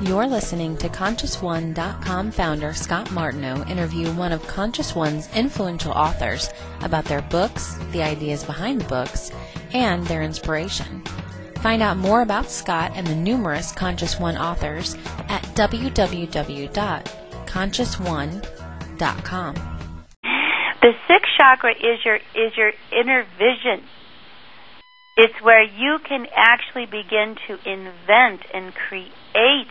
You're listening to ConsciousOne.com founder Scott Martineau interview one of Conscious One's influential authors about their books, the ideas behind the books, and their inspiration. Find out more about Scott and the numerous Conscious One authors at www.ConsciousOne.com. The sixth chakra is your inner vision. It's where you can actually begin to invent and create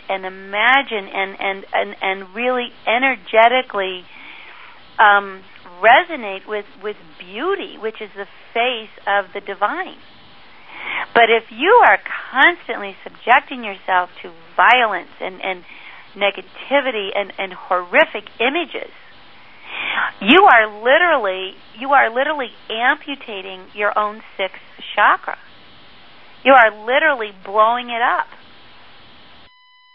and imagine and really energetically resonate with beauty, which is the face of the divine. But if you are constantly subjecting yourself to violence and negativity and horrific images, you are literally amputating your own sixth chakra. You are literally blowing it up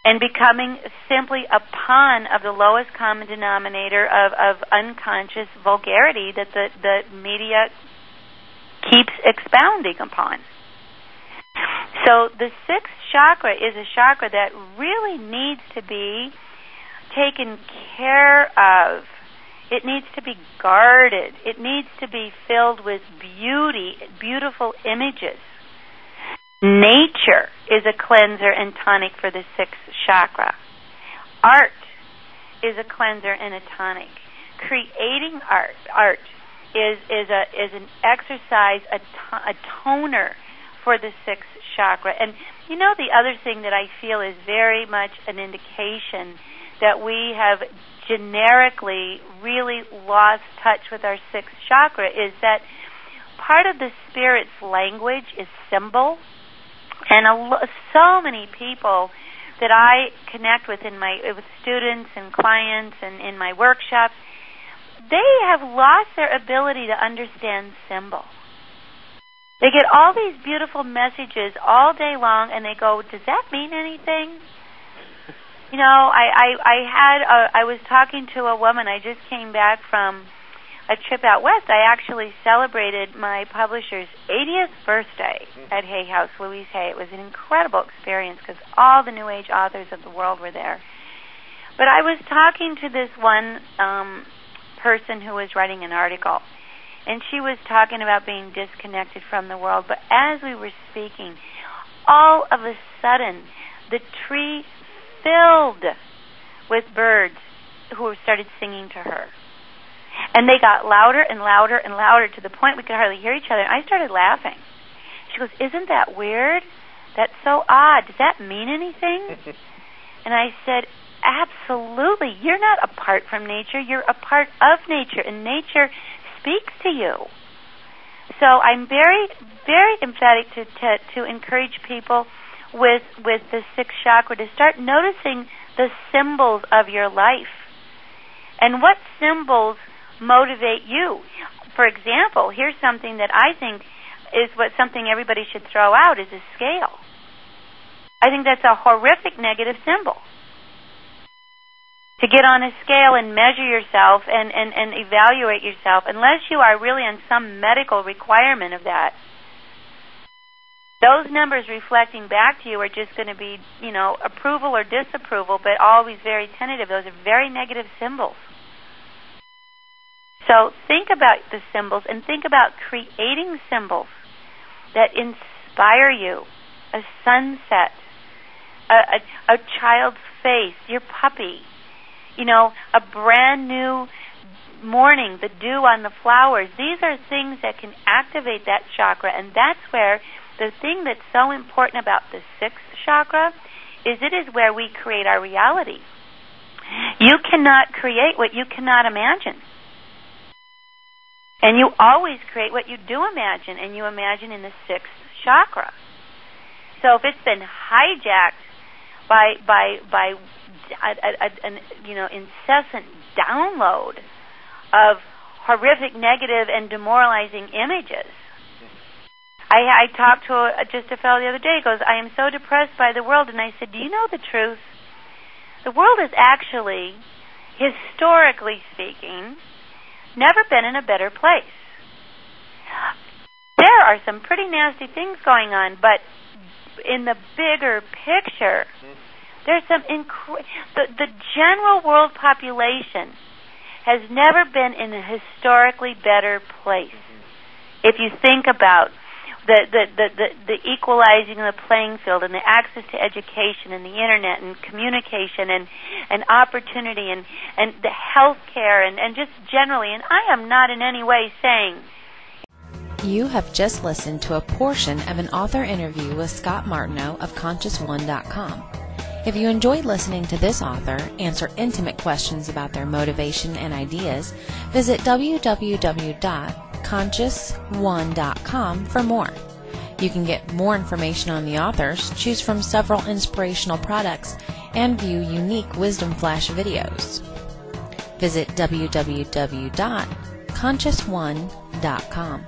and becoming simply a pawn of the lowest common denominator of unconscious vulgarity that the media keeps expounding upon. So the sixth chakra is a chakra that really needs to be taken care of. It needs to be guarded. It needs to be filled with beauty, beautiful images. Nature is a cleanser and tonic for the sixth chakra. Art is a cleanser and a tonic. Creating art is an exercise, a toner for the sixth chakra. And you know, the other thing that I feel is very much an indication that we have generically really lost touch with our sixth chakra is that part of the spirit's language is symbol. And so many people that I connect with with students and clients and in my workshops, they have lost their ability to understand symbol. They get all these beautiful messages all day long, and they go, "Does that mean anything?" You know, I was talking to a woman. I just came back from a trip out west. I actually celebrated my publisher's 80th birthday at Hay House, Louise Hay. It was an incredible experience because all the New Age authors of the world were there. But I was talking to this one person who was writing an article, and she was talking about being disconnected from the world. But as we were speaking, all of a sudden, the tree filled with birds who started singing to her. And they got louder and louder and louder to the point we could hardly hear each other. And I started laughing. She goes, "Isn't that weird? That's so odd. Does that mean anything?" And I said, "Absolutely. You're not apart from nature. You're a part of nature, and nature speaks to you." So I'm very, very emphatic to encourage people with the sixth chakra to start noticing the symbols of your life and what symbols motivate you. For example, here's something that I think is something everybody should throw out is a scale. I think that's a horrific negative symbol. To get on a scale and measure yourself and evaluate yourself, unless you are really on some medical requirement of that, those numbers reflecting back to you are just going to be, you know, approval or disapproval, but always very tentative. Those are very negative symbols. So think about the symbols and think about creating symbols that inspire you. A sunset, a child's face, your puppy, you know, a brand new morning, the dew on the flowers. These are things that can activate that chakra, and that's where the thing that's so important about the sixth chakra is it is where we create our reality. You cannot create what you cannot imagine. And you always create what you do imagine, and you imagine in the sixth chakra. So if it's been hijacked by an incessant download of horrific, negative, and demoralizing images. I talked to just a fellow the other day. He goes, "I am so depressed by the world," and I said, "Do you know the truth? The world is actually, historically speaking, never been in a better place. There are some pretty nasty things going on, but in the bigger picture, There's some the general world population has never been in a historically better place. If you think about the equalizing of the playing field and the access to education and the internet and communication and opportunity and the health care and just generally, and I am not in any way saying. You have just listened to a portion of an author interview with Scott Martineau of ConsciousOne.com. If you enjoyed listening to this author answer intimate questions about their motivation and ideas, visit www.ConsciousOne.com for more. You can get more information on the authors, choose from several inspirational products, and view unique Wisdom Flash videos. Visit www.ConsciousOne.com.